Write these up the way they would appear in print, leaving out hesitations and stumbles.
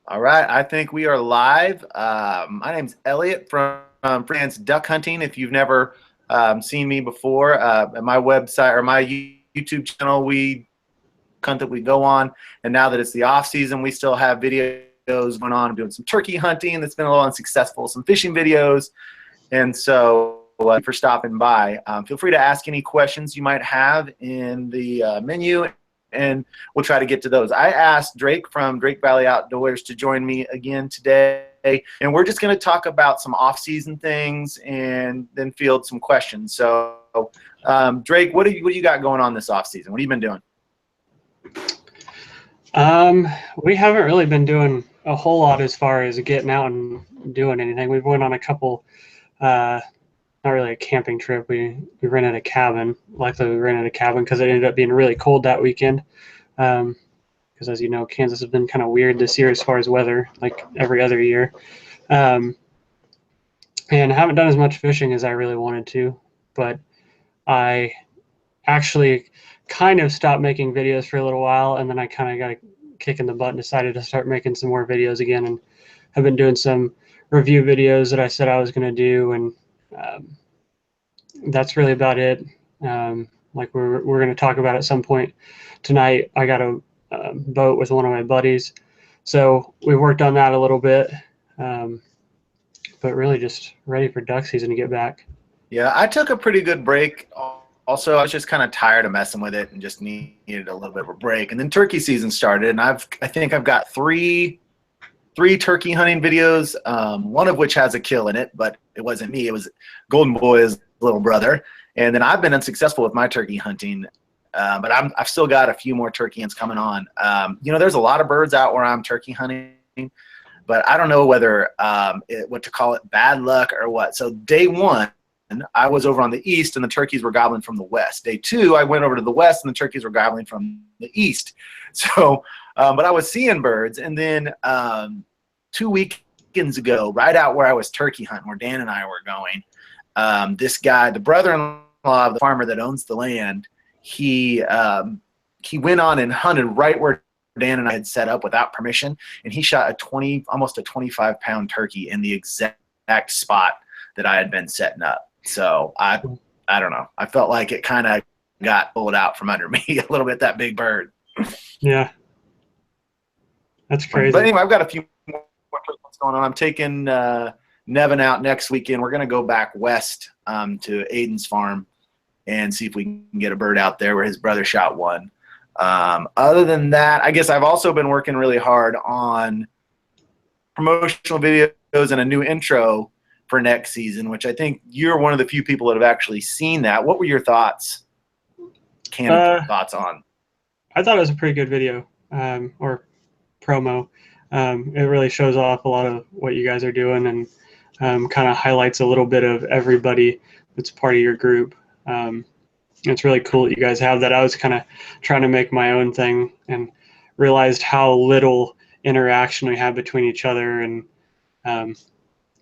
All right, I think we are live. My name's Elliot from Freelance Duck Hunting. If you've never seen me before, at my website or my YouTube channel, we hunt that we go on. And now that it's the off season, we still have videos going on. I'm doing some turkey hunting that's been a little unsuccessful, some fishing videos, and so. For stopping by. Feel free to ask any questions you might have in the menu, and we'll try to get to those. I asked Drake from Drake Valley Outdoors to join me again today, and we're just going to talk about some off-season things and then field some questions. So, Drake, what do you got going on this off-season? What have you been doing? We haven't really been doing a whole lot as far as getting out and doing anything. We went on a couple not really a camping trip. We rented a cabin. Luckily, we rented a cabin because it ended up being really cold that weekend. Because as you know, Kansas has been kind of weird this year as far as weather, like every other year. And I haven't done as much fishing as I really wanted to, but I actually kind of stopped making videos for a little while, and then I kind of got a kick in the butt and decided to start making some more videos again, and have been doing some review videos that I said I was going to do, and that's really about it. Like we're going to talk about at some point tonight. I got a boat with one of my buddies, so we worked on that a little bit, but really just ready for duck season to get back. Yeah, I took a pretty good break. Also, I was just kind of tired of messing with it and just needed a little bit of a break. And then turkey season started, and I think I've got three turkey hunting videos, one of which has a kill in it, but it wasn't me. It was Golden Boy's little brother. And then I've been unsuccessful with my turkey hunting, but I've still got a few more turkey hunts coming on. You know, there's a lot of birds out where I'm turkey hunting, but I don't know whether what to call it, bad luck or what. So day one, I was over on the east and the turkeys were gobbling from the west. Day two, I went over to the west and the turkeys were gobbling from the east. So, but I was seeing birds. And then 2 weekends ago, right out where I was turkey hunting, where Dan and I were going, this guy, the brother-in-law of the farmer that owns the land, he went on and hunted right where Dan and I had set up without permission, and he shot almost a 25-pound turkey in the exact spot that I had been setting up. So I don't know. I felt like it kind of got pulled out from under me a little bit, that big bird. Yeah. That's crazy. But anyway, I've got a few more what's going on. I'm taking Nevin out next weekend. We're going to go back west to Aiden's farm and see if we can get a bird out there where his brother shot one. Other than that, I guess I've also been working really hard on promotional videos and a new intro for next season, which I think you're one of the few people that have actually seen that. What were your thoughts? Thoughts on? I thought it was a pretty good video, or promo. It really shows off a lot of what you guys are doing, and kind of highlights a little bit of everybody that's part of your group. It's really cool that you guys have that. I was kind of trying to make my own thing and realized how little interaction we have between each other, and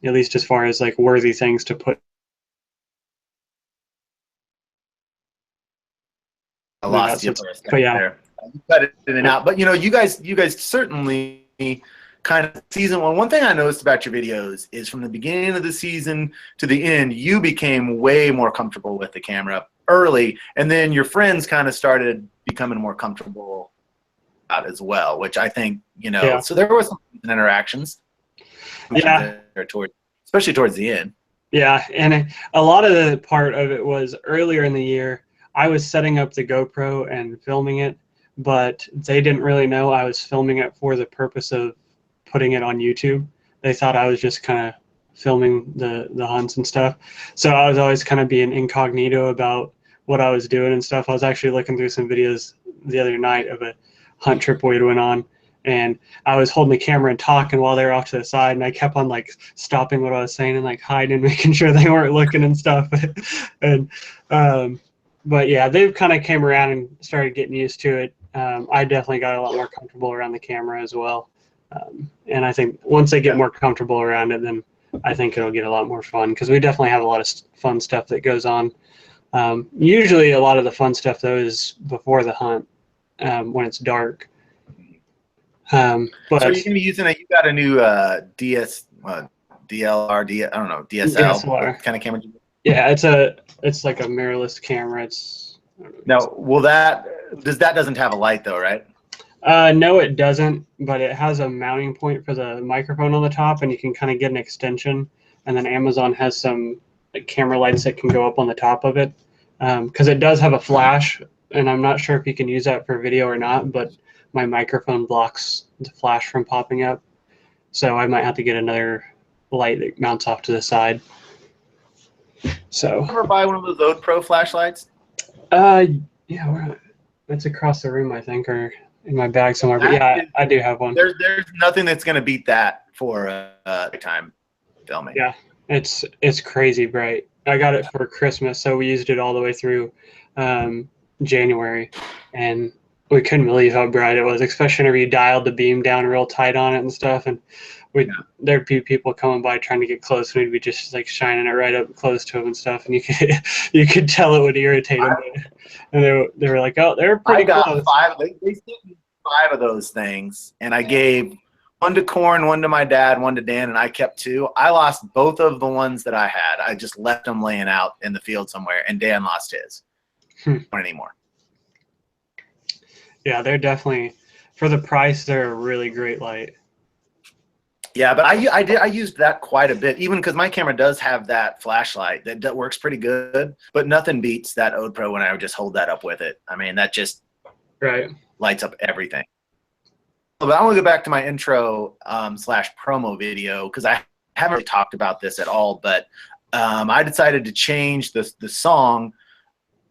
at least as far as like worthy things to put. I lost you, but yeah, you cut it in and out. But you know, you guys certainly kind of season one thing I noticed about your videos is from the beginning of the season to the end, you became way more comfortable with the camera early, and then your friends kind of started becoming more comfortable out as well, which I think, you know, yeah. So there was some interactions. Yeah. Especially towards the end. Yeah, and a lot of the part of it was earlier in the year, I was setting up the GoPro and filming it, but they didn't really know I was filming it for the purpose of putting it on YouTube. They thought I was just kind of filming the hunts and stuff. So I was always kind of being incognito about what I was doing and stuff. I was actually looking through some videos the other night of a hunt trip we went on, and I was holding the camera and talking while they were off to the side, and I kept on like stopping what I was saying and like hiding, making sure they weren't looking and stuff. And but yeah, they kind of came around and started getting used to it. I definitely got a lot more comfortable around the camera as well. And I think once they get more comfortable around it, then I think it'll get a lot more fun, because we definitely have a lot of fun stuff that goes on. Usually a lot of the fun stuff though is before the hunt, when it's dark. But So you're gonna be using a, you got a new DLR, I don't know, DSL. DSLR. What kind of camera? Yeah, it's like a mirrorless camera. It's I don't know. Now, will that doesn't have a light though, right? No, it doesn't, but it has a mounting point for the microphone on the top, and you can kind of get an extension. And then Amazon has some like, camera lights that can go up on the top of it, because it does have a flash, and I'm not sure if you can use that for video or not, but my microphone blocks the flash from popping up. So I might have to get another light that mounts off to the side. So. Ever buy one of those Ode Pro flashlights? Yeah, it's across the room, I think, or in my bag somewhere. But yeah, I do have one. There's nothing that's gonna beat that for time filming. Yeah, it's crazy bright. I got it for Christmas, so we used it all the way through January, and we couldn't believe how bright it was, especially whenever you dialed the beam down real tight on it and stuff. And there'd be people coming by trying to get close, and we'd be just like shining it right up close to them and stuff, and you could tell it would irritate them. And they were like, oh, they're pretty close. I got 5. They sent me 5 of those things, and I gave one to Corn, one to my dad, one to Dan, and I kept 2. I lost both of the ones that I had. I just left them laying out in the field somewhere, and Dan lost his. Not anymore. Yeah, they're definitely, for the price, they're a really great light. Yeah, but I used that quite a bit, even because my camera does have that flashlight that works pretty good, but nothing beats that Ode Pro when I would just hold that up with it. I mean, that just lights up everything. But I want to go back to my intro / promo video, because I haven't really talked about this at all, but I decided to change the song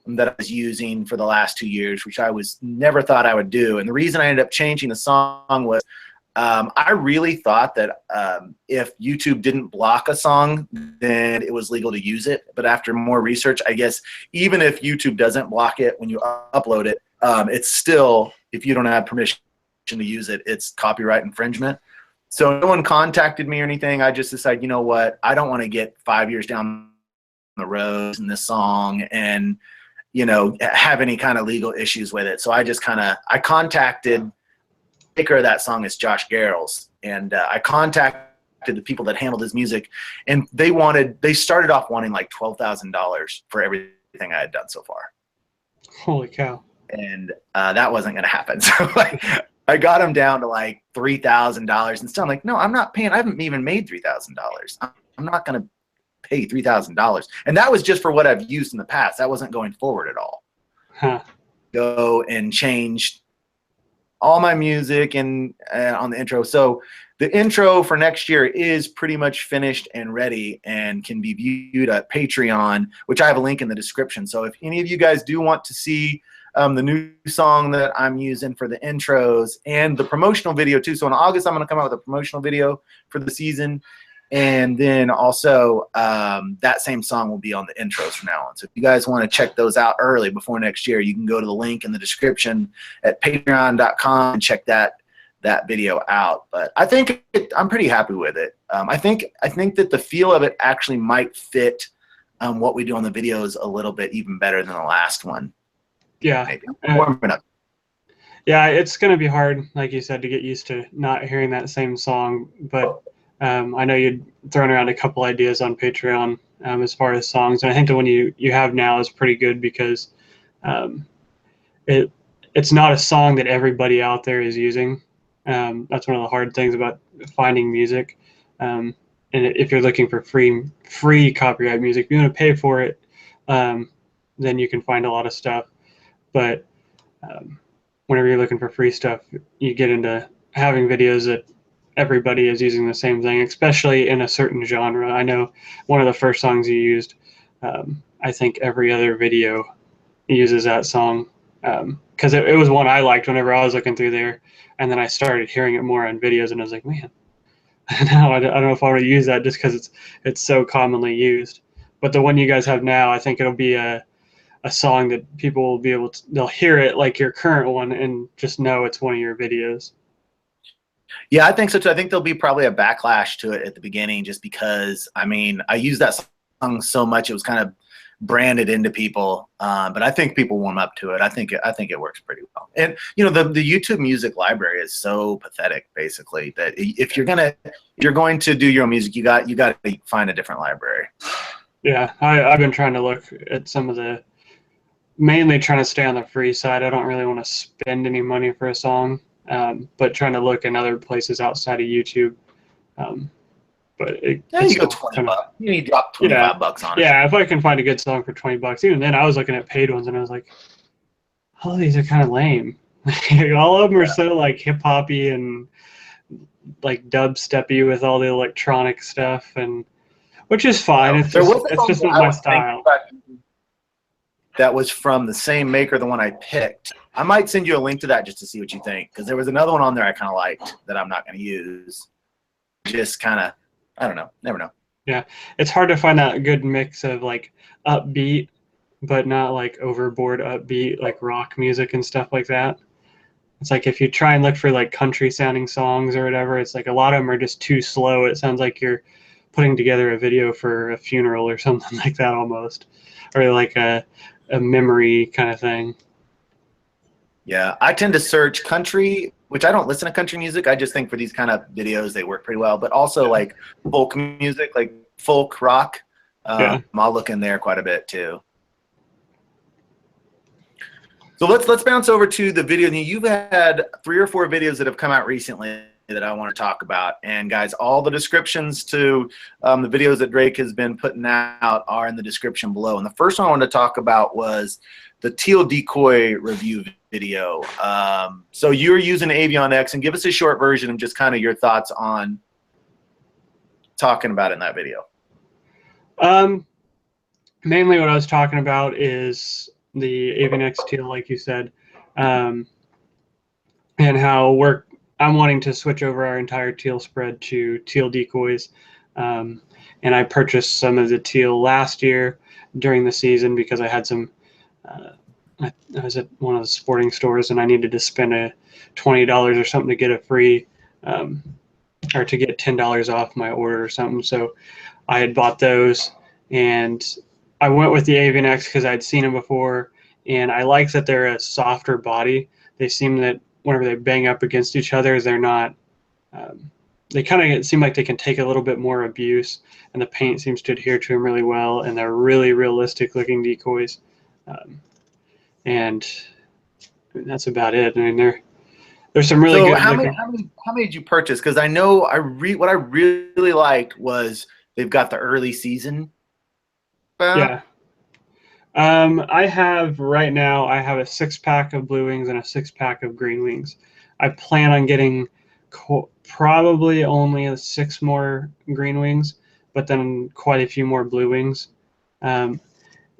that I was using for the last 2 years, which I never thought I would do. And the reason I ended up changing the song was I really thought that if YouTube didn't block a song, then it was legal to use it. But after more research, I guess even if YouTube doesn't block it when you upload it, it's still, if you don't have permission to use it, it's copyright infringement. So no one contacted me or anything. I just decided, you know what, I don't want to get 5 years down the road in this song and, you know, have any kind of legal issues with it. So I just I contacted, the maker of that song is Josh Garrels, and I contacted the people that handled his music, and they started off wanting like $12,000 for everything I had done so far. Holy cow. And that wasn't going to happen. So like, I got them down to like $3,000 and still I'm like, no, I'm not paying. I haven't even made $3,000. I'm not going to pay $3,000. And that was just for what I've used in the past. That wasn't going forward at all. Go and change all my music and on the intro. So the intro for next year is pretty much finished and ready and can be viewed at Patreon, which I have a link in the description. So if any of you guys do want to see the new song that I'm using for the intros and the promotional video too. So in August, I'm going to come out with a promotional video for the season. And then also that same song will be on the intros from now on. So if you guys want to check those out early before next year, you can go to the link in the description at patreon.com and check that video out. But I think I'm pretty happy with it. I think that the feel of it actually might fit what we do on the videos a little bit even better than the last one. Yeah. Yeah, it's going to be hard, like you said, to get used to not hearing that same song. But I know you'd thrown around a couple ideas on Patreon as far as songs. And I think the one you have now is pretty good because it's not a song that everybody out there is using. That's one of the hard things about finding music. And if you're looking for free copyright music, if you want to pay for it, then you can find a lot of stuff. But whenever you're looking for free stuff, you get into having videos that everybody is using the same thing, especially in a certain genre. I know one of the first songs you used, I think every other video uses that song because it was one I liked whenever I was looking through there. And then I started hearing it more on videos, and I was like, man, now I don't know if I want to use that just because it's so commonly used. But the one you guys have now, I think it'll be a song that people will be able to, they'll hear it like your current one and just know it's one of your videos. Yeah, I think so too. I think there'll be probably a backlash to it at the beginning just because, I mean, I used that song so much, it was kind of branded into people. But I think people warm up to it. I think it works pretty well. And you know, the YouTube music library is so pathetic, basically, that if you're going to do your own music, you got to find a different library. Yeah, I've been trying to look at some of the, mainly trying to stay on the free side. I don't really want to spend any money for a song, but trying to look in other places outside of YouTube. But you go $20. You need to drop $25 on it. Yeah, if I can find a good song for $20, even then I was looking at paid ones and I was like, all these are kind of lame. All of them are so like hip hoppy and like dubsteppy with all the electronic stuff, and which is fine. It's just not my style. That was from the same maker, the one I picked. I might send you a link to that just to see what you think, because there was another one on there I kind of liked that I'm not going to use. Just kind of, I don't know, never know. Yeah, it's hard to find that good mix of like upbeat, but not like overboard upbeat, like rock music and stuff like that. It's like if you try and look for like country sounding songs or whatever, it's like a lot of them are just too slow. It sounds like you're putting together a video for a funeral or something like that almost, or like a memory kind of thing. Yeah, I tend to search country, which I don't listen to country music. I just think for these kind of videos, they work pretty well. But also like folk music, like folk rock. I'll look in there quite a bit too. So let's bounce over to the video. You've had 3 or 4 videos that have come out recently that I want to talk about. And guys, all the descriptions to the videos that Drake has been putting out are in the description below. And the first one I wanted to talk about was the Teal decoy review video. So you're using Avian X, and give us a short version of just kind of your thoughts on talking about it in that video. Mainly what I was talking about is the Avian X Teal, like you said, and how I'm wanting to switch over our entire teal spread to Teal decoys. And I purchased some of the teal last year during the season because I had some, I was at one of the sporting stores and I needed to spend $20 or something to get a free, or to get $10 off my order or something. So I had bought those, and I went with the Avian X because I'd seen them before, and I like that they're a softer body. They seem that whenever they bang up against each other, they're not, they kind of seem like they can take a little bit more abuse, and the paint seems to adhere to them really well, and they're really realistic looking decoys. And that's about it. I mean, there's some really good. How many did you purchase? Because I know what I really liked was they've got the early season. Yeah. I have right now, I have a 6-pack of blue wings and a 6-pack of green wings. I plan on getting probably only 6 more green wings, but then quite a few more blue wings.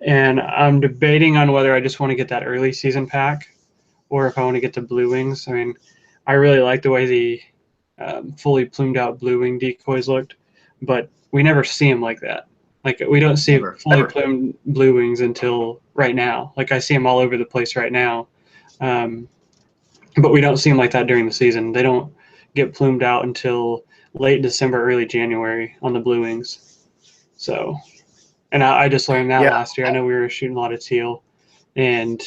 And I'm debating on whether I just want to get that early season pack or if I want to get the blue wings. I mean, I really like the way the fully plumed out blue wing decoys looked, but we never see them like that. Like, we don't see fully plumed blue wings until right now. Like, I see them all over the place right now, but we don't see them like that during the season. They don't get plumed out until late December, early January on the blue wings. So, and I just learned that last year. I know we were shooting a lot of teal, and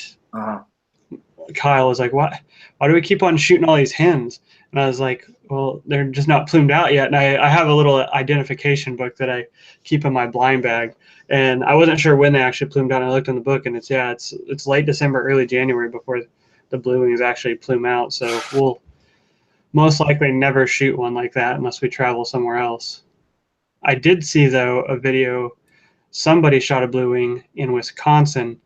Kyle was like, why do we keep on shooting all these hens? And I was like, well, they're just not plumed out yet. And I have a little identification book that I keep in my blind bag, and I wasn't sure when they actually plumed out. And I looked in the book, and it's late December, early January before the blue wings actually plume out. So we'll most likely never shoot one like that unless we travel somewhere else. I did see, though, a video. Somebody shot a blue wing in Wisconsin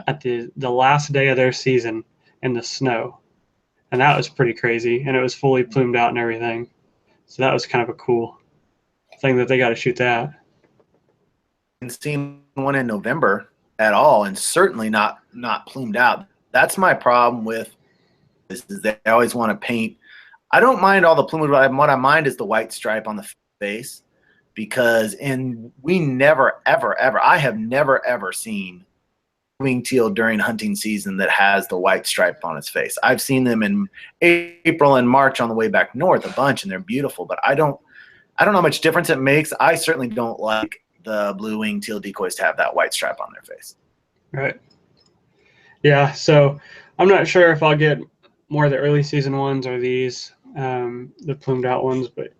at the last day of their season in the snow. And that was pretty crazy. And it was fully plumed out and everything. So that was kind of a cool thing that they got to shoot that. I haven't seen one in November at all, and certainly not plumed out. That's my problem with this, is they always want to paint. I don't mind all the plumage, but what I mind is the white stripe on the face. Because we never, ever, ever, I have never, ever seen wing teal during hunting season that has the white stripe on its face. I've seen them in April and March on the way back north a bunch, and they're beautiful, but I don't know how much difference it makes. I certainly don't like the blue wing teal decoys to have that white stripe on their face. Right. Yeah. So I'm not sure if I'll get more of the early season ones or these, the plumed out ones, but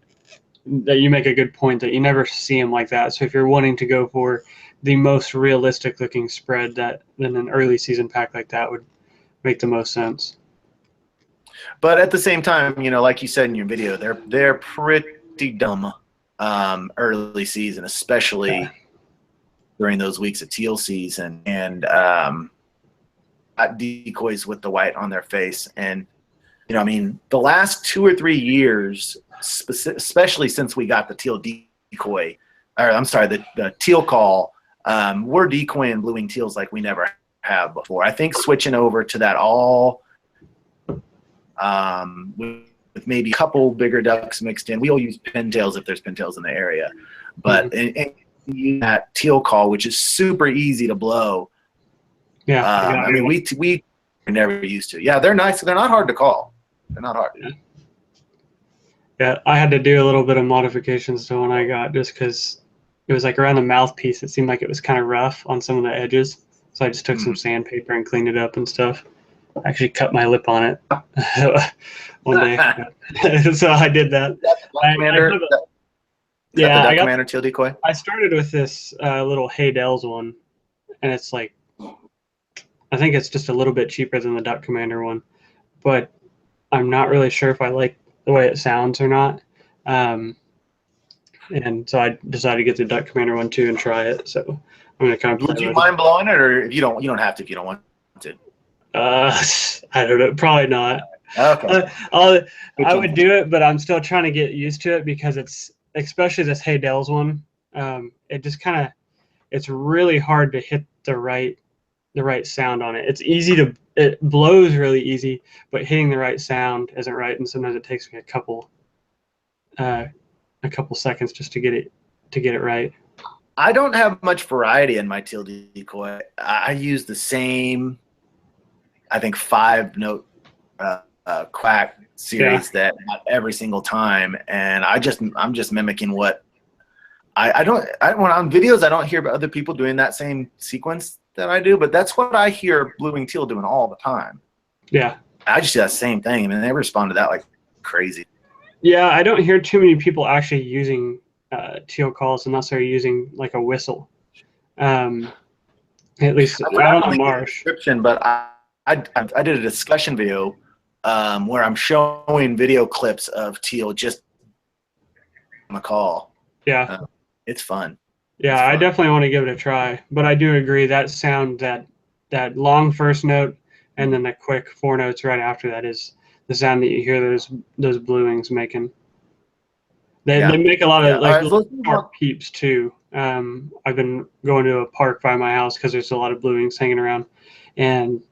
that you make a good point that you never see them like that. So if you're wanting to go for the most realistic looking spread, that then an early season pack like that would make the most sense. But at the same time, you know, like you said in your video, they're pretty dumb early season, especially during those weeks of teal season, and decoys with the white on their face. And you know, I mean, the last 2 or 3 years, especially since we got the teal decoy, or I'm sorry, the teal call, we're decoying blue wing teals like we never have before. I think switching over to that all with maybe a couple bigger ducks mixed in. We'll use pintails if there's pintails in the area, but and that teal call, which is super easy to blow. Yeah, I mean, we never used to. Yeah, they're nice. They're not hard to call. They're not hard. Yeah, I had to do a little bit of modifications to one I got just because it was like around the mouthpiece. It seemed like it was kind of rough on some of the edges. So I just took some sandpaper and cleaned it up and stuff. I actually cut my lip on it one day. So I did that. Duck Commander teal decoy? I started with this little Haydell's one, and it's like, I think it's just a little bit cheaper than the Duck Commander one, but I'm not really sure if I like the way it sounds or not. And so I decided to get the Duck Commander one too and try it. So I'm gonna kind of. Would you mind blowing it, or if you don't have to if you don't want to? I don't know. Probably not. Okay. I would do it, but I'm still trying to get used to it because it's, especially this Haydell's one. It just kind of, it's really hard to hit the right sound on it. It's easy to, it blows really easy, but hitting the right sound isn't right, and sometimes it takes me a couple seconds just to get it right. I don't have much variety in my teal decoy. I use the same, I think, 5-note quack series that every single time, and I'm just mimicking what when on videos I don't hear about other people doing that same sequence that I do, but that's what I hear blue wing teal doing all the time. Yeah, I just do that same thing. I mean, they respond to that like crazy. Yeah, I don't hear too many people actually using teal calls unless they're using like a whistle. At least out on the marsh. But I did a discussion video where I'm showing video clips of teal just on the call. Yeah, it's fun. Yeah, it's fun. I definitely want to give it a try. But I do agree that sound, that long first note, and then the quick 4 notes right after that is the sound that you hear those blue wings making. They make a lot of little park peeps too. I've been going to a park by my house because there's a lot of blue wings hanging around, and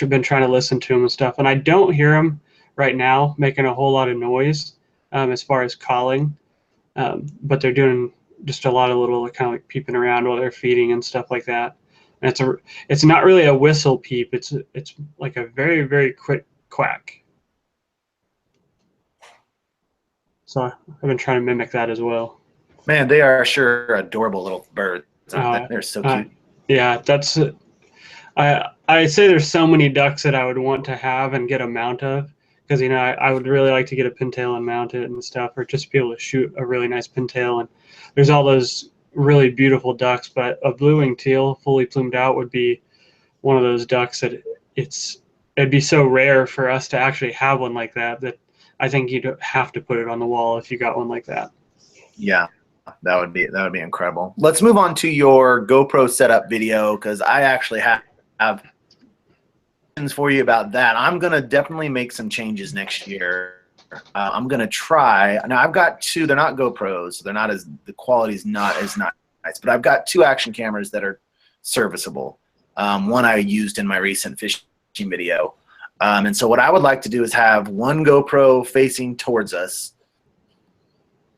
been trying to listen to them and stuff. And I don't hear them right now making a whole lot of noise as far as calling, but they're doing just a lot of little kind of like peeping around while they're feeding and stuff like that. And it's not really a whistle peep. It's like a very, very quick quack. So I've been trying to mimic that as well. Man, they are sure adorable little birds. They're so cute. Yeah, that's. I say there's so many ducks that I would want to have and get a mount of, because I would really like to get a pintail and mount it and stuff, or just be able to shoot a really nice pintail. And there's all those really beautiful ducks, but a blue wing teal fully plumed out would be one of those ducks that it'd be so rare for us to actually have one like that I think you'd have to put it on the wall if you got one like that. Yeah, that would be incredible. Let's move on to your GoPro setup video, because I actually have questions for you about that. I'm gonna definitely make some changes next year. I'm gonna try. Now I've got 2. They're not GoPros. So they're not the quality's not as nice, but I've got 2 action cameras that are serviceable. One I used in my recent fishing video. And so what I would like to do is have one GoPro facing towards us.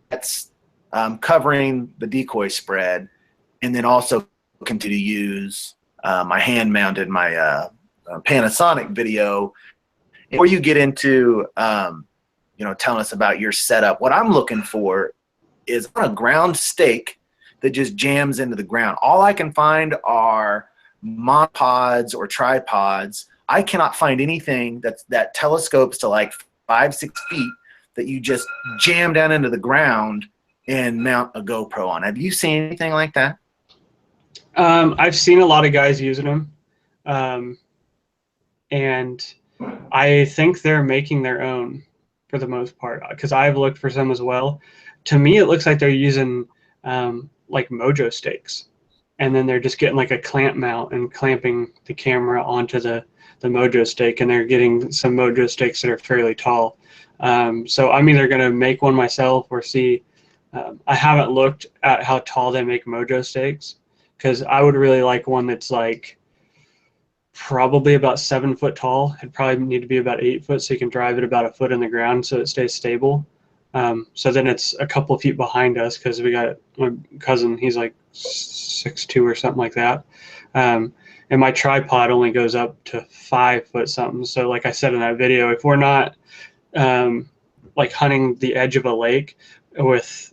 That's covering the decoy spread, and then also continue to use my hand-mounted, my Panasonic video. Before you get into telling us about your setup, what I'm looking for is on a ground stake, that just jams into the ground. All I can find are monopods or tripods. I cannot find anything that telescopes to like 5-6 feet that you just jam down into the ground and mount a GoPro on. Have you seen anything like that? I've seen a lot of guys using them, and I think they're making their own for the most part, because I've looked for some as well. To me, it looks like they're using like Mojo stakes, and then they're just getting like a clamp mount and clamping the camera onto the Mojo stake, and they're getting some Mojo stakes that are fairly tall. So I'm either going to make one myself or see. I haven't looked at how tall they make Mojo stakes, because I would really like one that's like probably about 7 foot tall. It'd probably need to be about 8 foot, so you can drive it about a foot in the ground so it stays stable. So then it's a couple of feet behind us, because we got my cousin, he's like 6'2" or something like that. And my tripod only goes up to 5 foot something. So like I said in that video, if we're not like hunting the edge of a lake with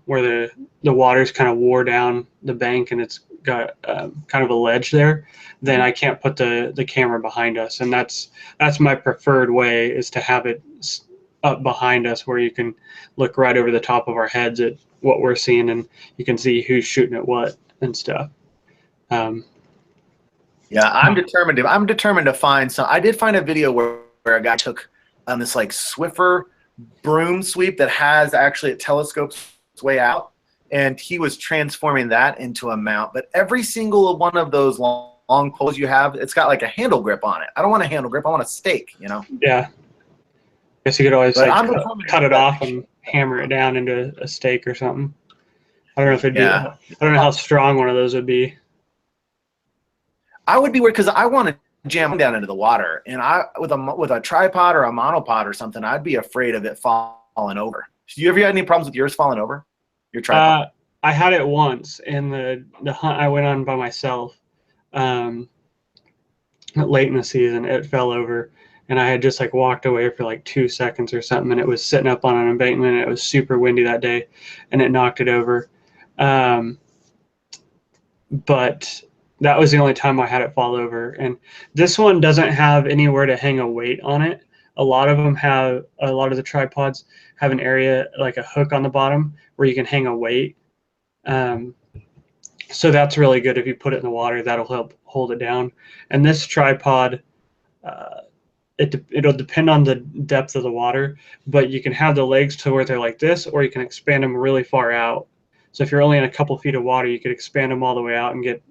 where the water's kind of wore down the bank and it's got kind of a ledge there, then I can't put the camera behind us. And that's my preferred way, is to have it up behind us where you can look right over the top of our heads at what we're seeing, and you can see who's shooting at what and stuff. Yeah, I'm determined to find some. I did find a video where a guy took this like Swiffer broom sweep that has actually, it telescopes its way out, and he was transforming that into a mount. But every single one of those long poles you have, it's got like a handle grip on it. I don't want a handle grip. I want a stake, you know? Yeah. I guess you could always like cut it off and hammer it down into a stake or something. I don't know if it'd be, I don't know how strong one of those would be. I would be weird, because I want to jam down into the water, and with a tripod or a monopod or something, I'd be afraid of it falling over. You ever had any problems with yours falling over? Your tripod? I had it once in the hunt I went on by myself. Late in the season, it fell over, and I had just like walked away for like 2 seconds or something, and it was sitting up on an embankment, and it was super windy that day, and it knocked it over. But that was the only time I had it fall over. And this one doesn't have anywhere to hang a weight on it. A lot of the tripods have an area like a hook on the bottom where you can hang a weight. So that's really good. If you put it in the water, that'll help hold it down. And this tripod, it'll depend on the depth of the water, but you can have the legs to where they're like this, or you can expand them really far out. So if you're only in a couple feet of water, you could expand them all the way out and get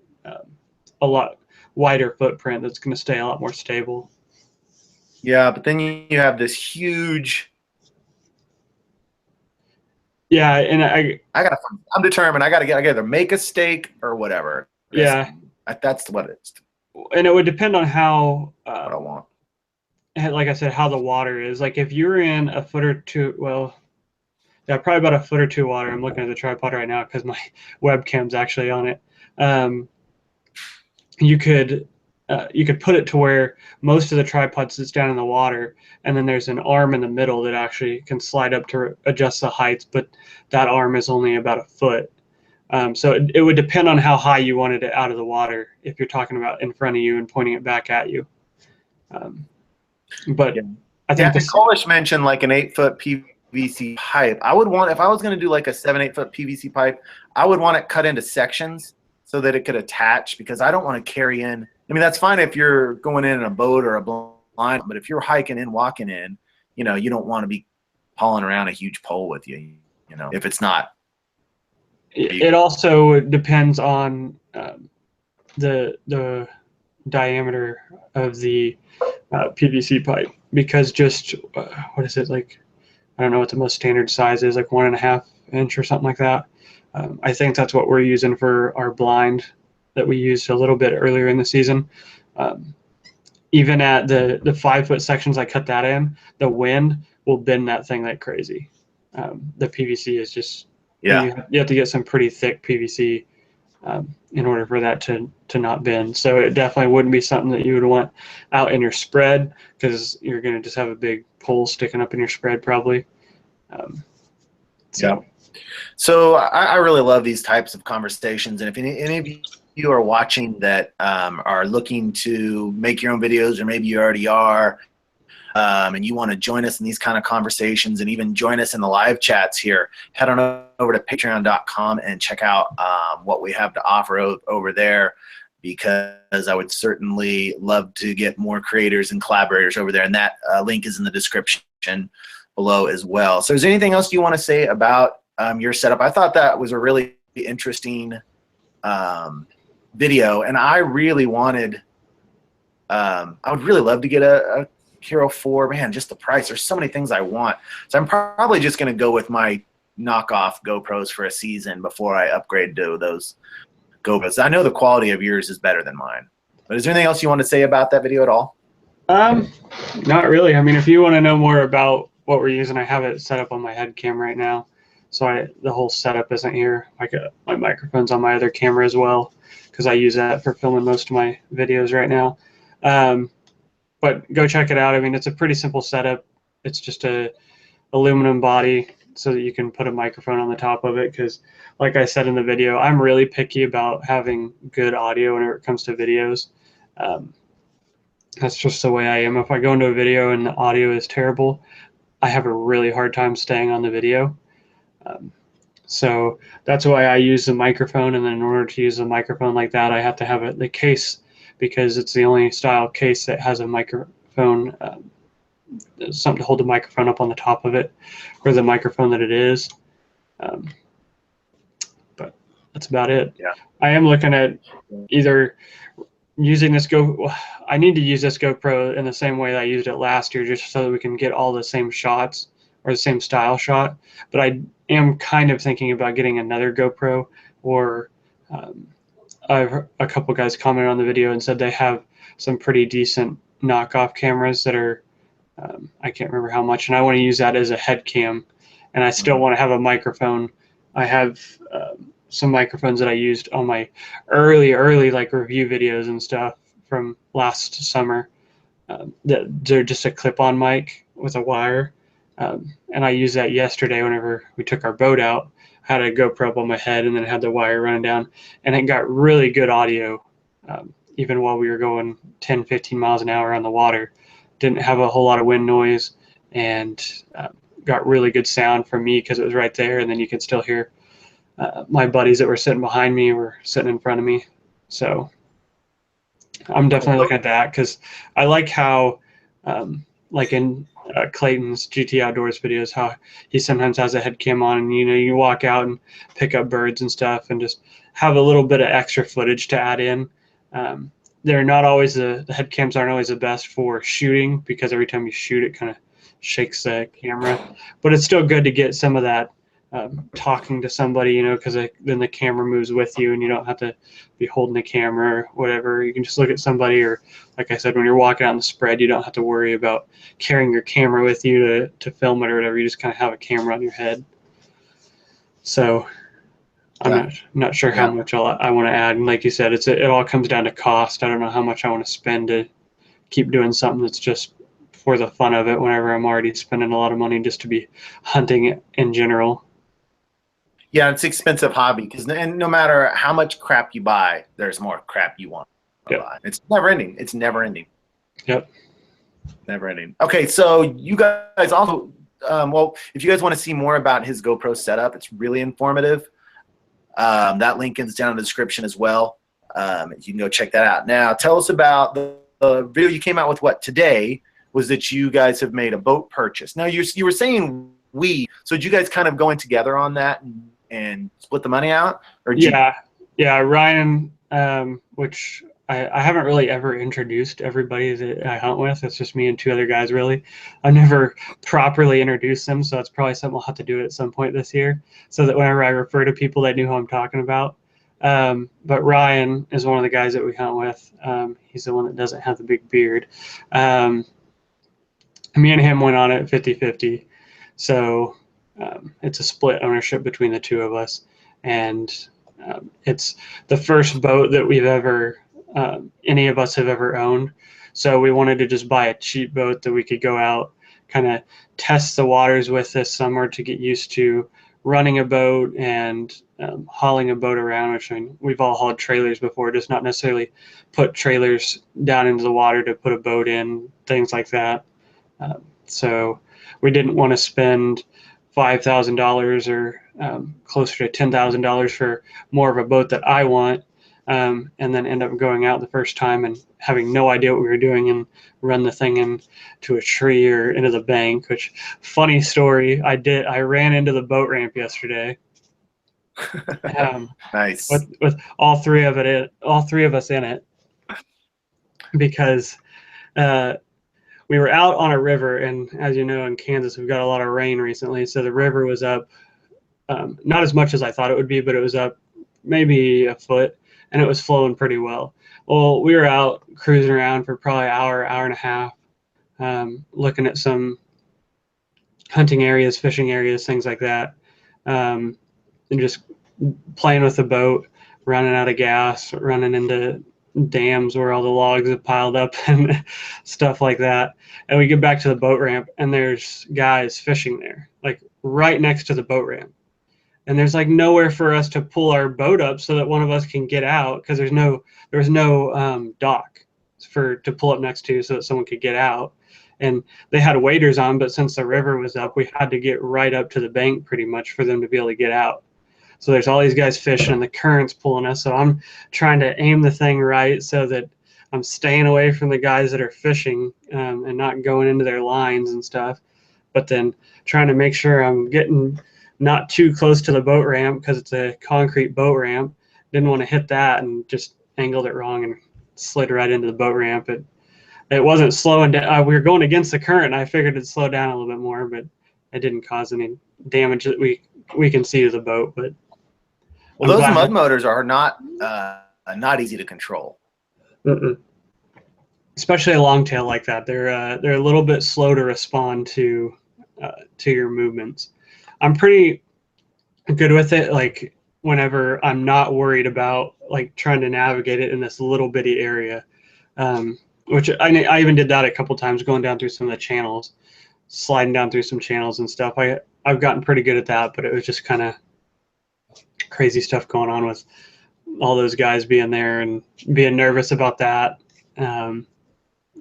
a lot wider footprint that's going to stay a lot more stable. Yeah, but then you have this huge. Yeah, and I'm determined. I gotta either make a stake or whatever. Yeah, that's what it's. And it would depend on how. What I want. Like I said, how the water is. Like if you're in a foot or two, well, yeah, probably about a foot or two water. I'm looking at the tripod right now because my webcam's actually on it. You could put it to where most of the tripod sits down in the water, and then there's an arm in the middle that actually can slide up to adjust the heights, but that arm is only about a foot. So it would depend on how high you wanted it out of the water, if you're talking about in front of you and pointing it back at you. But yeah. I think Kolish mentioned like an 8-foot PVC pipe. I would want, if I was going to do like a 7-8 foot PVC pipe, I would want it cut into sections so that it could attach, because I don't want to carry in. I mean, that's fine if you're going in a boat or a blind, but if you're hiking in, walking in, you know, you don't want to be hauling around a huge pole with you, you know, if it's not. It also depends on the diameter of the PVC pipe, because just what is it, like, I don't know what the most standard size is, like 1.5 inch or something like that. I think that's what we're using for our blind that we used a little bit earlier in the season. Even at the 5-foot sections I cut that in, the wind will bend that thing like crazy. The PVC is just, you have to get some pretty thick PVC in order for that to not bend. So it definitely wouldn't be something that you would want out in your spread, because you're going to just have a big pole sticking up in your spread probably. So, So I really love these types of conversations. And if any of you are watching that are looking to make your own videos, or maybe you already are, and you want to join us in these kind of conversations and even join us in the live chats here, head on over to patreon.com and check out what we have to offer over there, because I would certainly love to get more creators and collaborators over there. And that link is in the description below as well. So is there anything else you want to say about your setup? I thought that was a really interesting video, and I really wanted, I would really love to get a Hero 4. Man, just the price. There's so many things I want. So I'm probably just going to go with my knockoff GoPros for a season before I upgrade to those GoPros. I know the quality of yours is better than mine. But is there anything else you want to say about that video at all? Not really. I mean, if you want to know more about what we're using, I have it set up on my head cam right now. So the whole setup isn't here. My microphone's on my other camera as well, because I use that for filming most of my videos right now. But go check it out. I mean, it's a pretty simple setup. It's just a aluminum body so that you can put a microphone on the top of it, because like I said in the video, I'm really picky about having good audio whenever it comes to videos. That's just the way I am. If I go into a video and the audio is terrible, I have a really hard time staying on the video. So that's why I use the microphone, and then in order to use a microphone like that, I have to have the case, because it's the only style case that has a microphone, something to hold the microphone up on the top of it, or the microphone that it is. But that's about it. Yeah. I am looking at either using this I need to use this GoPro in the same way that I used it last year, just so that we can get all the same shots, or the same style shot. But I am kind of thinking about getting another GoPro, or I've heard a couple guys commented on the video and said they have some pretty decent knockoff cameras that are, I can't remember how much, and I want to use that as a head cam, and I still want to have a microphone. I have some microphones that I used on my early like review videos and stuff from last summer. They're just a clip-on mic with a wire, and I used that yesterday whenever we took our boat out. I had a GoPro up on my head, and then had the wire running down, and it got really good audio even while we were going 10-15 miles an hour on the water. Didn't have a whole lot of wind noise, and got really good sound from me because it was right there, and then you could still hear my buddies that were sitting behind me were sitting in front of me. So I'm definitely looking at that, because I like how like in Clayton's GT Outdoors videos, how he sometimes has a head cam on, and you walk out and pick up birds and stuff, and just have a little bit of extra footage to add in. They're not always the head cams aren't always the best for shooting, because every time you shoot it kind of shakes the camera, but it's still good to get some of that talking to somebody, because then the camera moves with you, and you don't have to be holding the camera or whatever. You can just look at somebody, or like I said, when you're walking out in the spread, you don't have to worry about carrying your camera with you to film it or whatever. You just kind of have a camera on your head. So I'm not sure how much I want to add. And like you said, it all comes down to cost. I don't know how much I want to spend to keep doing something that's just for the fun of it, whenever I'm already spending a lot of money just to be hunting in general. Yeah, it's an expensive hobby, because no matter how much crap you buy, there's more crap you want to buy. It's never ending. It's never ending. Yep. Never ending. Okay, so you guys also, well, if you guys want to see more about his GoPro setup, it's really informative. That link is down in the description as well. You can go check that out. Now, tell us about the video you came out with. What today was that you guys have made a boat purchase. Now, you were saying so did you guys kind of go in together on that and split the money out? Or yeah, Ryan, which I haven't really ever introduced everybody that I hunt with. It's just me and two other guys, really. I've never properly introduced them, so that's probably something I'll have to do at some point this year, so that whenever I refer to people, they knew who I'm talking about. But Ryan is one of the guys that we hunt with. He's the one that doesn't have the big beard. Me and him went on it 50-50. So it's a split ownership between the two of us. And it's the first boat that we've ever, any of us have ever owned. So we wanted to just buy a cheap boat that we could go out, kind of test the waters with this summer to get used to running a boat and hauling a boat around, which, I mean, we've all hauled trailers before, just not necessarily put trailers down into the water to put a boat in, things like that. So we didn't want to spend $5,000 or closer to $10,000 for more of a boat that I want, and then end up going out the first time and having no idea what we were doing and run the thing into a tree or into the bank. Which, funny story, I ran into the boat ramp yesterday. Nice. With all three of us in it, because we were out on a river, and as you know, in Kansas we've got a lot of rain recently, so the river was up, not as much as I thought it would be, but it was up maybe a foot, and it was flowing pretty well. Well, we were out cruising around for probably an hour and a half, looking at some hunting areas, fishing areas, things like that, and just playing with the boat, running out of gas, running into dams where all the logs have piled up and stuff like that. And we get back to the boat ramp, and there's guys fishing there, like right next to the boat ramp. And there's like nowhere for us to pull our boat up so that one of us can get out, because there was no dock to pull up next to so that someone could get out. And they had waders on, but since the river was up, we had to get right up to the bank pretty much for them to be able to get out. So there's all these guys fishing, and the current's pulling us. So I'm trying to aim the thing right so that I'm staying away from the guys that are fishing, and not going into their lines and stuff. But then trying to make sure I'm getting not too close to the boat ramp, because it's a concrete boat ramp. Didn't want to hit that, and just angled it wrong and slid right into the boat ramp. It wasn't slowing down. We were going against the current, and I figured it'd slow down a little bit more, but it didn't cause any damage that we can see to the boat. But well, those mud motors are not easy to control. Especially a longtail like that. They're a little bit slow to respond to your movements. I'm pretty good with it, like whenever I'm not worried about like trying to navigate it in this little bitty area, which I even did that a couple times, going down through some of the channels, sliding down through some channels and stuff. I've gotten pretty good at that, but it was just kind of crazy stuff going on with all those guys being there and being nervous about that,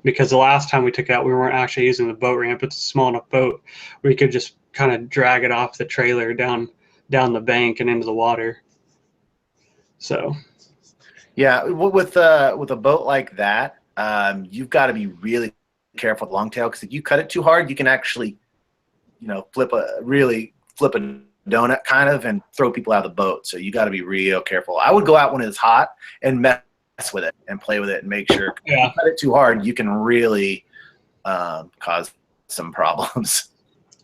because the last time we took it out, we weren't actually using the boat ramp. It's a small enough boat we could just kind of drag it off the trailer down the bank and into the water. So yeah, with a boat like that, you've got to be really careful with longtail, because if you cut it too hard, you can actually, flip a donut kind of and throw people out of the boat. So you got to be real careful. I would go out when it's hot and mess with it and play with it and make sure. If you cut it too hard, you can really cause some problems.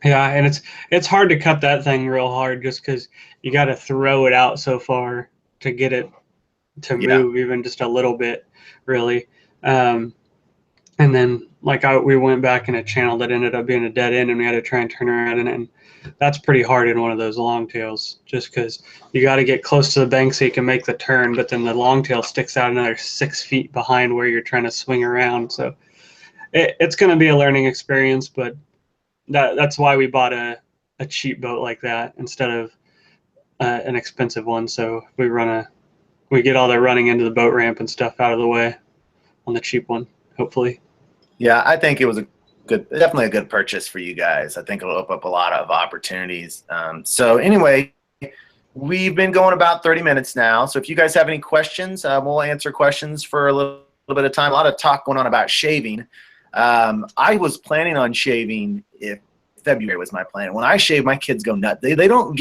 Yeah, and it's hard to cut that thing real hard, just because you got to throw it out so far to get it to move even just a little bit, really. And then we went back in a channel that ended up being a dead end, and we had to try and turn around in it. And that's pretty hard in one of those longtails, just because you got to get close to the bank so you can make the turn, but then the longtail sticks out another 6 feet behind where you're trying to swing around. So it's going to be a learning experience, but that's why we bought a cheap boat like that instead of an expensive one. So we get all the running into the boat ramp and stuff out of the way on the cheap one, hopefully. Yeah, I think it was definitely a good purchase for you guys. I think it'll open up a lot of opportunities. So anyway, we've been going about 30 minutes now. So if you guys have any questions, we'll answer questions for a little bit of time. A lot of talk going on about shaving. I was planning on shaving if February was my plan. When I shave, my kids go nuts. They don't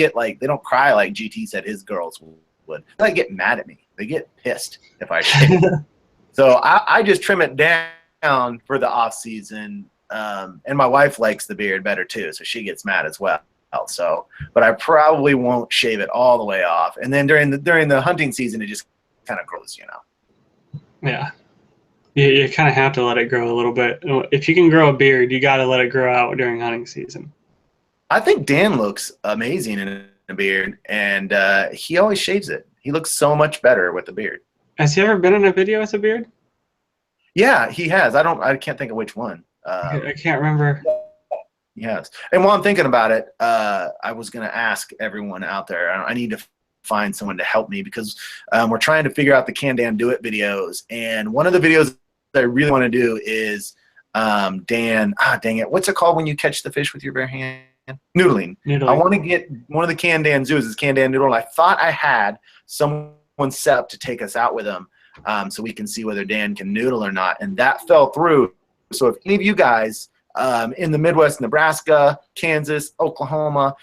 cry like GT said his girls would. They get mad at me. They get pissed if I shave. So I just trim it down for the off season. And my wife likes the beard better too, so she gets mad as well. So, but I probably won't shave it all the way off. And then during the hunting season, it just kind of grows, Yeah. You kind of have to let it grow a little bit. If you can grow a beard, you got to let it grow out during hunting season. I think Dan looks amazing in a beard, and he always shaves it. He looks so much better with a beard. Has he ever been in a video with a beard? Yeah, he has. I can't think of which one. I can't remember. Yes. And while I'm thinking about it, I was going to ask everyone out there, I need to find someone to help me because we're trying to figure out the Can Dan Do It videos. And one of the videos that I really want to do is Dan, dang it, what's it called when you catch the fish with your bare hand? Noodling. Noodling. I want to get one of the Can Dan Zoos is Can Dan Noodle. And I thought I had someone set up to take us out with them so we can see whether Dan can noodle or not. And that fell through. So if any of you guys in the Midwest, Nebraska, Kansas, Oklahoma,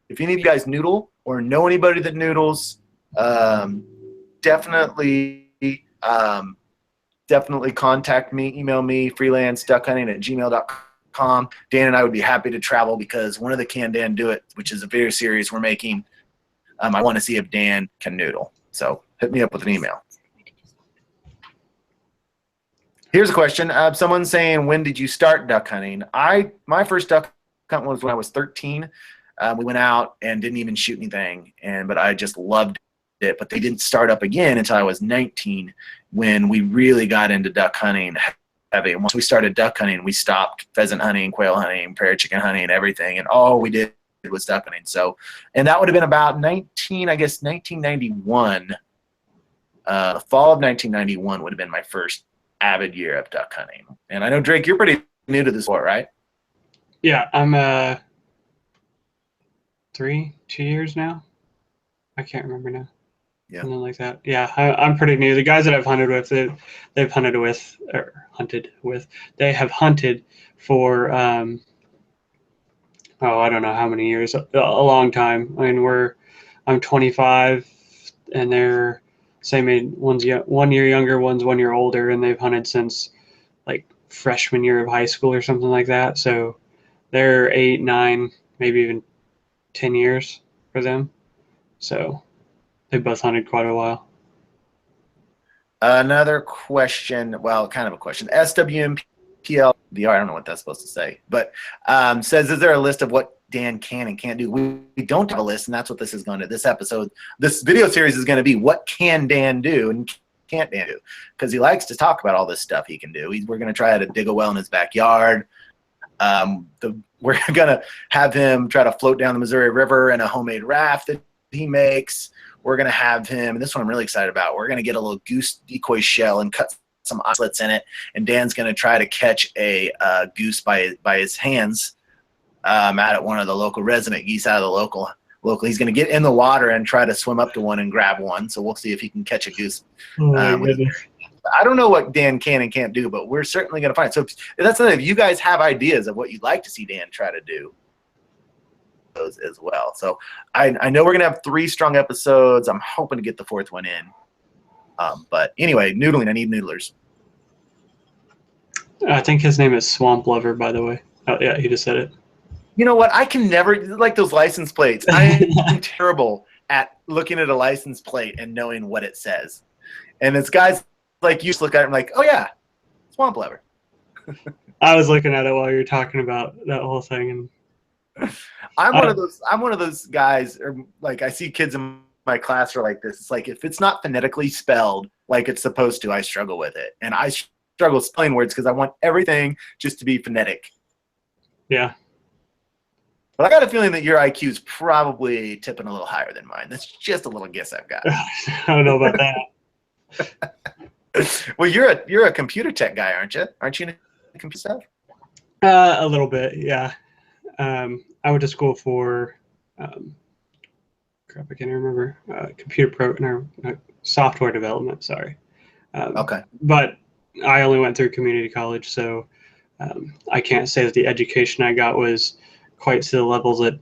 if any of you guys noodle or know anybody that noodles, definitely contact me, email me, freelance.duckhunting@gmail.com. Dan and I would be happy to travel because one of the Can Dan Do It, which is a video series we're making, I want to see if Dan can noodle. So hit me up with an email. Here's a question. Someone's saying, when did you start duck hunting? My first duck hunt was when I was 13. We went out and didn't even shoot anything, but I just loved it. But they didn't start up again until I was 19 when we really got into duck hunting heavy. And once we started duck hunting, we stopped pheasant hunting, quail hunting, prairie chicken hunting, everything. And all we did was duck hunting. So, and that would have been about 1991. The fall of 1991 would have been my first avid year of duck hunting. And I know, Drake, you're pretty new to the sport, right? Yeah, I'm 2 years now. I can't remember now. Yeah. Something like that. Yeah, I'm pretty new. The guys that I've hunted with, they've hunted with, they have hunted for, I don't know how many years, a long time. I mean, I'm 25 and they're same age, one's 1 year younger, one's 1 year older, and they've hunted since like freshman year of high school or something like that. So they're 8, 9, maybe even 10 years for them. So they both hunted quite a while. Another question, well, kind of a question. SWMPL VR, I don't know what that's supposed to say, but says, is there a list of what Dan can and can't do? We don't have a list, and that's what this is going to, this video series is going to be, what can Dan do and can't Dan do? Because he likes to talk about all this stuff he can do. We're going to try to dig a well in his backyard. We're going to have him try to float down the Missouri River in a homemade raft that he makes. We're going to have him, and this one I'm really excited about, we're going to get a little goose decoy shell and cut some slits in it, and Dan's going to try to catch a goose by his hands out at one of the local resident geese out of the local. He's going to get in the water and try to swim up to one and grab one, so we'll see if he can catch a goose. I don't know what Dan can and can't do, but we're certainly going to find it. So that's the thing. If you guys have ideas of what you'd like to see Dan try to do, those as well. So I know we're going to have 3 strong episodes. I'm hoping to get the 4th one in. But anyway, noodling, I need noodlers. I think his name is Swamp Lover, by the way. Oh, yeah, he just said it. You know what? I can never, like those license plates. I am terrible at looking at a license plate and knowing what it says. And it's guys like you just look at it and like, oh yeah, Swamp Lover. I was looking at it while you were talking about that whole thing, and I'm one of those guys, or like I see kids in my class are like this. It's like if it's not phonetically spelled like it's supposed to, I struggle with it. And I struggle spelling words because I want everything just to be phonetic. Yeah. But I got a feeling that your IQ is probably tipping a little higher than mine. That's just a little guess I've got. I don't know about that. Well, you're a computer tech guy, aren't you? Aren't you into computer stuff? A little bit, yeah. I went to school for crap, I can't remember. Software development. Sorry. Okay. But I only went through community college, so I can't say that the education I got was quite to the levels that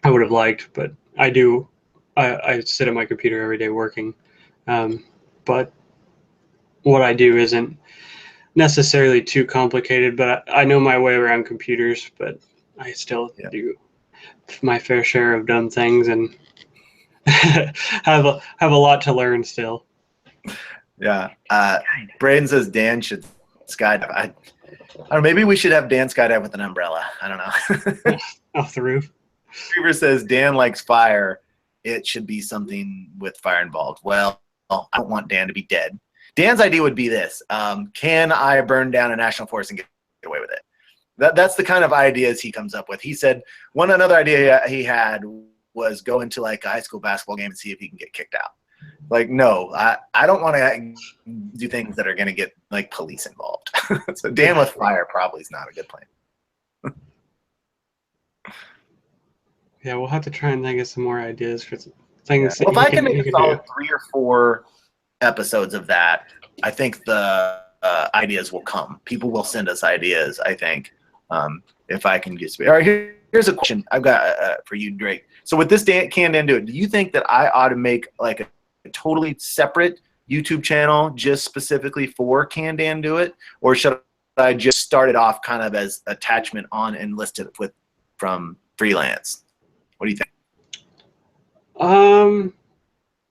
I would have liked. But I do. I sit at my computer every day working, but what I do isn't necessarily too complicated. But I know my way around computers. But I still do my fair share of dumb things and have a lot to learn still. Yeah. Braden says Dan should skydive. I don't know, maybe we should have Dan skydive with an umbrella. I don't know. Off the roof. Reaver says Dan likes fire. It should be something with fire involved. Well, I don't want Dan to be dead. Dan's idea would be this. Can I burn down a national forest and get away with it? That's the kind of ideas he comes up with. He said another idea he had was go into like a high school basketball game and see if he can get kicked out. Like, no, I don't want to do things that are going to get like police involved. So Dan with fire probably is not a good plan. Yeah, we'll have to try and think of some more ideas for things. Yeah. Well, if I can make a solid do. 3 or 4 episodes of that, I think the ideas will come. People will send us ideas, I think, if I can get. All right, here's a question I've got for you, Drake. So with this Can Dan Do It, do you think that I ought to make like a totally separate YouTube channel just specifically for Can Dan Do It, or should I just start it off kind of as attachment on and list it from Freelance? What do you think?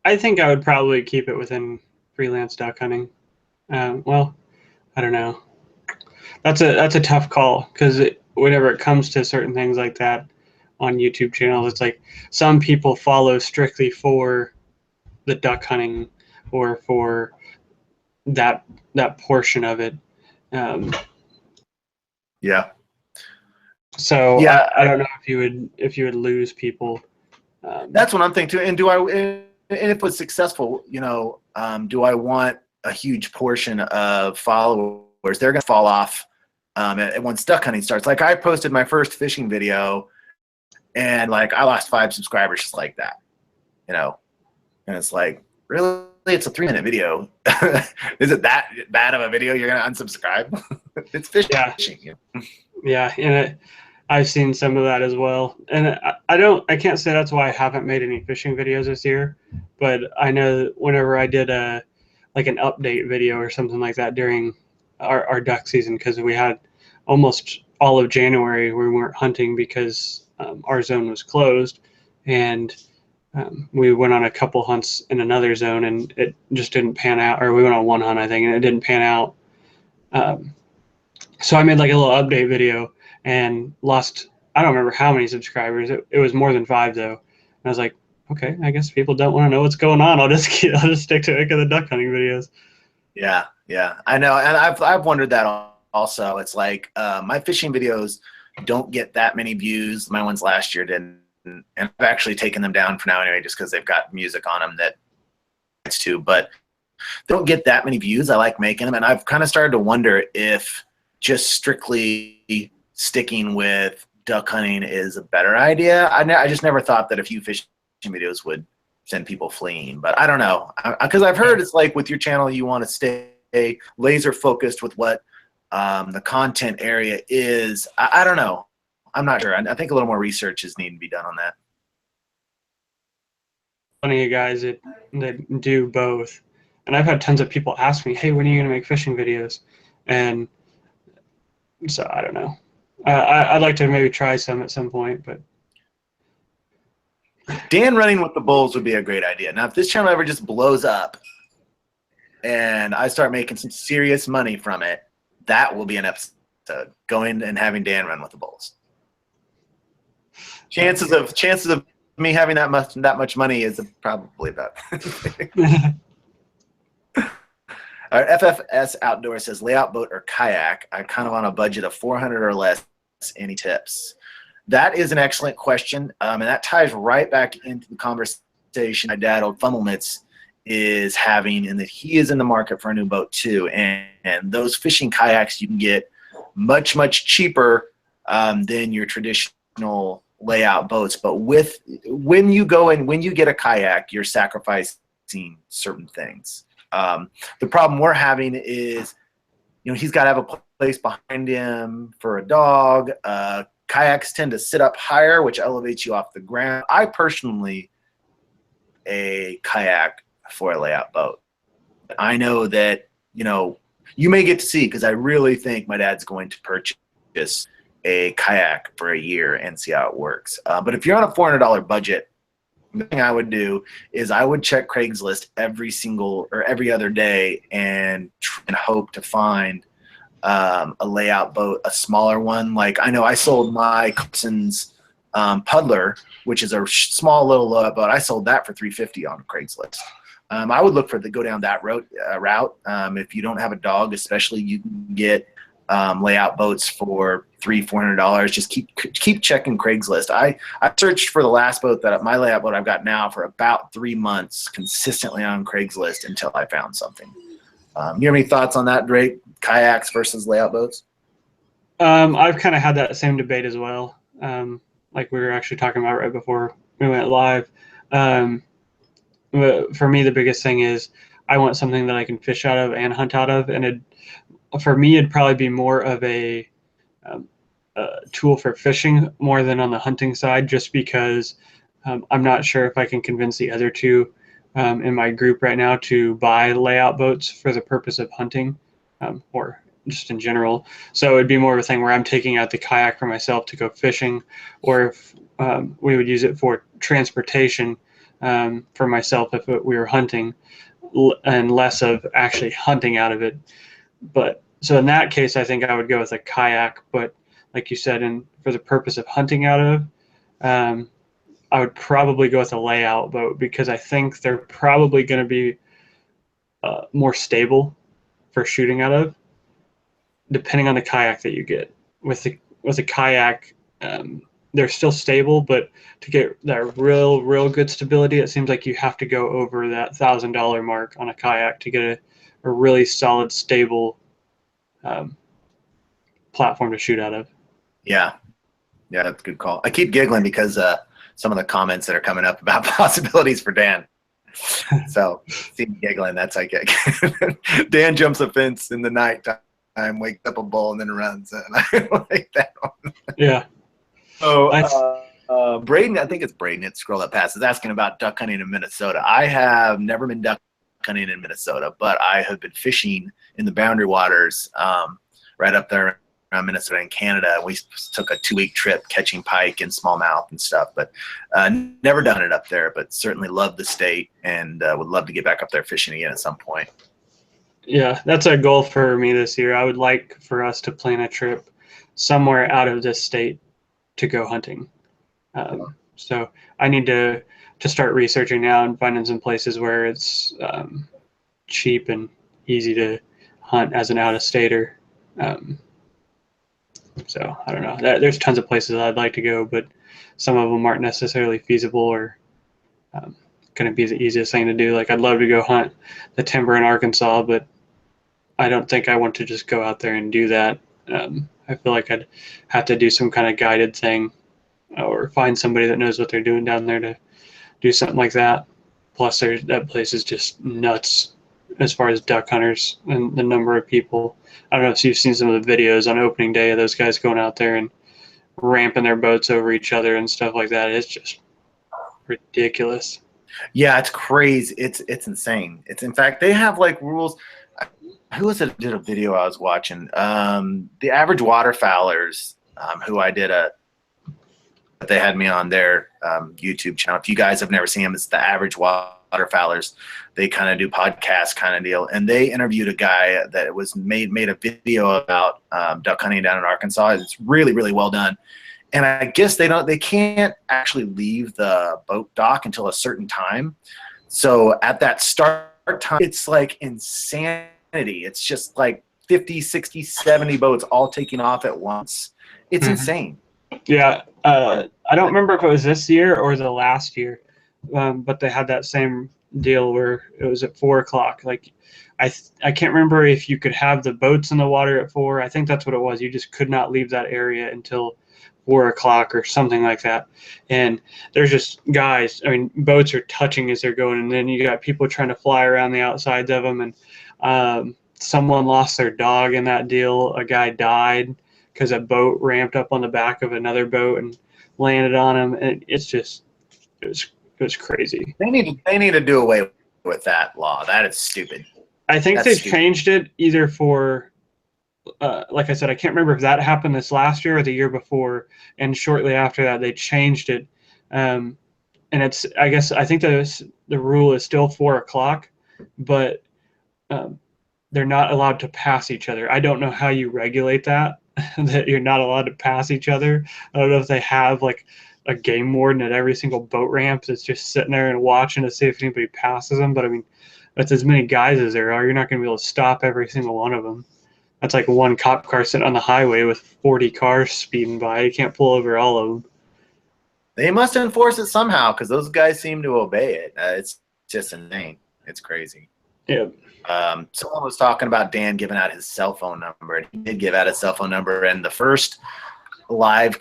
I think I would probably keep it within Freelance duck hunting. Well, I don't know. That's a tough call, because whenever it comes to certain things like that on YouTube channels, it's like some people follow strictly for the duck hunting or for that portion of it. Yeah. So yeah, I don't know if you would lose people. That's what I'm thinking too. And and if it's successful, you know, do I want a huge portion of followers? They're going to fall off once duck hunting starts. Like, I posted my first fishing video, and like I lost 5 subscribers just like that, you know. And it's like, really, it's a 3-minute video. Is it that bad of a video you're going to unsubscribe? It's fishing. Yeah. Yeah, and I've seen some of that as well. And I can't say that's why I haven't made any fishing videos this year, but I know that whenever I did like an update video or something like that during our duck season, because we had almost all of January we weren't hunting because our zone was closed, and we went on a couple hunts in another zone and it just didn't pan out, or we went on one hunt, I think, and it didn't pan out. So I made like a little update video and lost, I don't remember how many subscribers. It was more than 5 though. And I was like, okay, I guess people don't want to know what's going on. I'll just stick to the duck hunting videos. Yeah, I know, and I've wondered that also. It's like my fishing videos don't get that many views. My ones last year didn't, and I've actually taken them down for now anyway, just because they've got music on them that it's too. But they don't get that many views. I like making them, and I've kind of started to wonder if just strictly sticking with duck hunting is a better idea. I just never thought that a few fishing videos would send people fleeing, but I don't know, because I've heard it's like with your channel, you want to stay laser focused with what the content area is. I don't know. I'm not sure. I think a little more research is needing to be done on that. Plenty of guys that do both, and I've had tons of people ask me, hey, when are you going to make fishing videos? And so I don't know. I'd like to maybe try some at some point, but Dan running with the bulls would be a great idea. Now, if this channel ever just blows up and I start making some serious money from it, that will be an episode, going and having Dan run with the bulls. Chances of me having that much money is probably about. All right, FFS Outdoor says, layout boat or kayak? I'm kind of on a budget of 400 or less. Any tips? That is an excellent question, and that ties right back into the conversation my dad, old Fummelmitz, is having, and that he is in the market for a new boat too. And those fishing kayaks you can get much cheaper than your traditional layout boats. But when you get a kayak, you're sacrificing certain things. The problem we're having is, you know, he's got to have a place behind him for a dog. Kayaks tend to sit up higher, which elevates you off the ground. I personally a kayak for a layout boat. I know that, you know, you may get to see, because I really think my dad's going to purchase a kayak for a year and see how it works. But if you're on a $400 budget, the thing I would do is I would check Craigslist every other day and hope to find a layout boat, a smaller one. Like, I know I sold my cousin's Puddler, which is a small little layout boat. I sold that for $350 on Craigslist. I would look for go down that route. If you don't have a dog, especially, you can get layout boats for $300-400. Just keep checking Craigslist. I searched for the last boat my layout boat I've got now for about 3 months consistently on Craigslist until I found something. You have any thoughts on that, Drake? Kayaks versus layout boats? I've kind of had that same debate as well. Like we were actually talking about right before we went live. But for me, the biggest thing is I want something that I can fish out of and hunt out of, and for me, it'd probably be more of a tool for fishing more than on the hunting side, just because I'm not sure if I can convince the other two in my group right now to buy layout boats for the purpose of hunting or just in general. So it'd be more of a thing where I'm taking out the kayak for myself to go fishing, or if we would use it for transportation for myself if we were hunting, and less of actually hunting out of it. But so in that case, I think I would go with a kayak. But like you said, and for the purpose of hunting out of, I would probably go with a layout boat, because I think they're probably going to be more stable for shooting out of, depending on the kayak that you get. With a kayak, they're still stable, but to get that real good stability, it seems like you have to go over that $1,000 mark on a kayak to get a really solid, stable platform to shoot out of. Yeah, that's a good call. I keep giggling because some of the comments that are coming up about possibilities for Dan. So see me giggling. That's like Dan jumps a fence in the night time, wakes up a bull, and then runs. And I like that one. Yeah. Oh, Braden, I think it's Braden. It's scroll that past is asking about duck hunting in Minnesota. I have never been duck hunting in Minnesota, but I have been fishing in the boundary waters right up there around Minnesota and Canada. We took a 2-week trip catching pike and smallmouth and stuff, but never done it up there, but certainly love the state and would love to get back up there fishing again at some point. Yeah, that's a goal for me this year. I would like for us to plan a trip somewhere out of this state to go hunting. So I need to start researching now and finding some places where it's cheap and easy to hunt as an out-of-stater. So I don't know. There's tons of places I'd like to go, but some of them aren't necessarily feasible or going to be the easiest thing to do. Like I'd love to go hunt the timber in Arkansas, but I don't think I want to just go out there and do that. I feel like I'd have to do some kind of guided thing or find somebody that knows what they're doing down there to do something like that. Plus, that place is just nuts as far as duck hunters and the number of people. I don't know if you've seen some of the videos on opening day of those guys going out there and ramping their boats over each other and stuff like that. It's just ridiculous. Yeah, it's crazy. It's insane. It's in fact they have like rules. Who was it? Did a video I was watching? The average waterfowlers, who I did they had me on their YouTube channel. If you guys have never seen them, it's the average waterfowlers. They kind of do podcast kind of deal, and they interviewed a guy that was made a video about duck hunting down in Arkansas. It's really well done. And I guess they can't actually leave the boat dock until a certain time. So at that start time, it's like insanity. It's just like 50, 60, 70 boats all taking off at once. It's insane. Yeah. I don't remember if it was this year or the last year, but they had that same deal where it was at 4 o'clock. Like I can't remember if you could have the boats in the water at 4. I think that's what it was. You just could not leave that area until 4 o'clock or something like that. And there's just guys, I mean, boats are touching as they're going, and then you got people trying to fly around the outsides of them. And someone lost their dog in that deal. A guy died because a boat ramped up on the back of another boat and landed on him. And it was crazy. They need to do away with that law. That is stupid. I think they've changed it either for, like I said, I can't remember if that happened this last year or the year before. And shortly after that, they changed it. And it's, I think the rule is still 4 o'clock, but they're not allowed to pass each other. I don't know how you regulate that, that you're not allowed to pass each other. I don't know if they have like a game warden at every single boat ramp that's just sitting there and watching to see if anybody passes them. But I mean, that's as many guys as there are. You're not going to be able to stop every single one of them. That's like one cop car sitting on the highway with 40 cars speeding by. You can't pull over all of them. They must enforce it somehow because those guys seem to obey it. It's just insane. It's crazy. Yeah. Someone was talking about Dan giving out his cell phone number, and he did give out his cell phone number. And the first live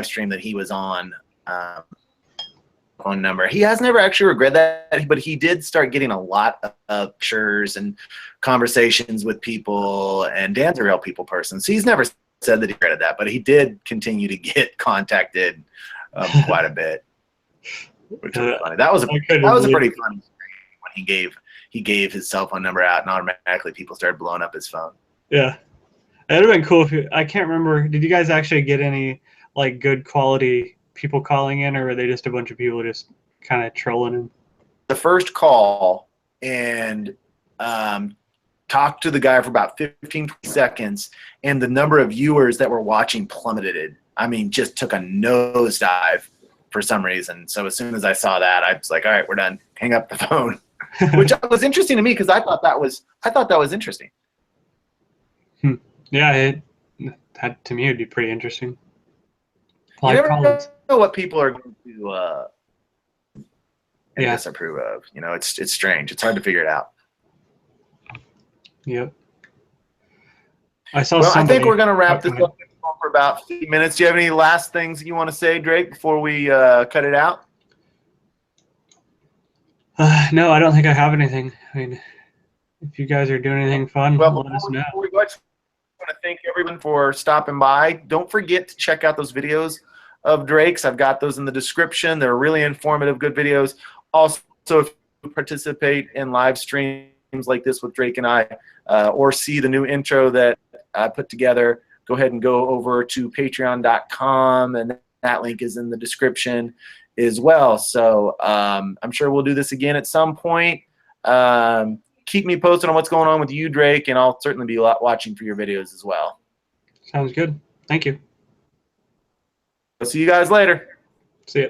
stream that he was on, phone number. He has never actually regretted that, but he did start getting a lot of pictures and conversations with people, and Dan's a real people person, so he's never said that he regretted that, but he did continue to get contacted quite a bit, which was funny. That was a pretty funny when he gave his cell phone number out, and automatically people started blowing up his phone. Yeah, it'd have been cool if I can't remember. Did you guys actually get any like good quality people calling in, or were they just a bunch of people just kind of trolling him? The first call and talked to the guy for about 15 seconds, and the number of viewers that were watching plummeted. I mean, just took a nosedive for some reason. So as soon as I saw that, I was like, all right, we're done. Hang up the phone. Which was interesting to me because I thought that was interesting. Yeah, that to me would be pretty interesting. You never know what people are going to disapprove of. You know, it's strange. It's hard to figure it out. Yep. I think we're going to wrap this up for about 50 minutes. Do you have any last things you want to say, Drake, before we cut it out? No, I don't think I have anything. I mean, if you guys are doing anything fun, let us know. Before we go, I just want to thank everyone for stopping by. Don't forget to check out those videos of Drake's. I've got those in the description. They're really informative, good videos. Also, if you participate in live streams like this with Drake and I, or see the new intro that I put together, go ahead and go over to patreon.com, and that link is in the description as well. So I'm sure we'll do this again at some point. Keep me posted on what's going on with you, Drake, and I'll certainly be watching for your videos as well. Sounds good. Thank you. I'll see you guys later. See ya.